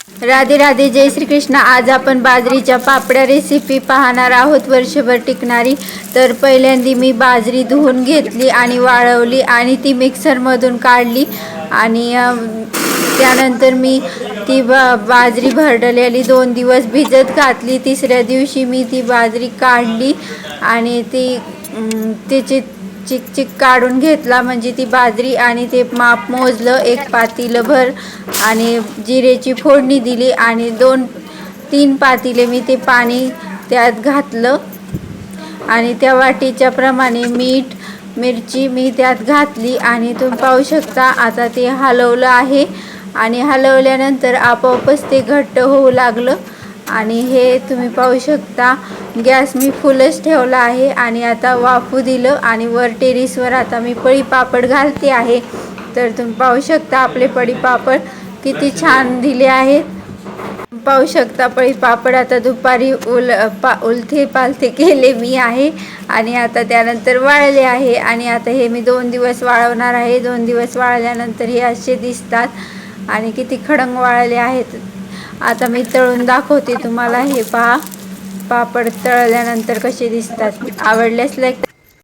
राधे राधे, जय श्री कृष्ण। आज आपण बाजरीच्या पापड्या रेसिपी पाहणार आहोत, वर्षभर टिकणारी। तर पहिल्यांदा मी बाजरी धुवून घेतली आणि वाळवली आणि ती मिक्सरमधून काढली आणि त्यानंतर मी ती बाजरी भरडलेली 2 दिवस भिजत घातली। तिसऱ्या दिवशी मी ती बाजरी काढली आणि तिची चिक काढून घेतला, म्हणजे ती बाजरी, आणि ते माप मोजलं 1 पातेलं भर आणि जिरेची फोडणी दिली आणि 2-3 पातेले मी ते पाणी त्यात घातलं आणि त्या वाटीच्या प्रमाणे मीठ मिरची मी त्यात घातली आणि तुम्ही पाहू शकता आता ते हलवलं आहे आणि हलवल्यानंतर आपोआपच ते घट्ट होऊ लागलं आणि हे तुम्ही पाहू शकता। गॅस मी फुलच ठेवला आहे आणि आता वाफू दिलं आणि वर टेरेसवर आता मी पळी पापड घालते आहे। तर तुम्ही पाहू शकता आपले पळी पापड किती छान दिले आहेत। पाहू शकता पळी पापड आता दुपारी उलथे पालथे केले मी आहे आणि आता त्यानंतर वाळले आहे आणि आता हे मी 2 दिवस वाळवणार आहे। 2 दिवस वाळल्यानंतर हे असे दिसतात आणि किती खडंग वाळले आहेत। आता मी तळून दाखवते तुम्हाला, हे पहा पापड तळल्यानंतर कसे दिसतात। आवडल्यास लाईक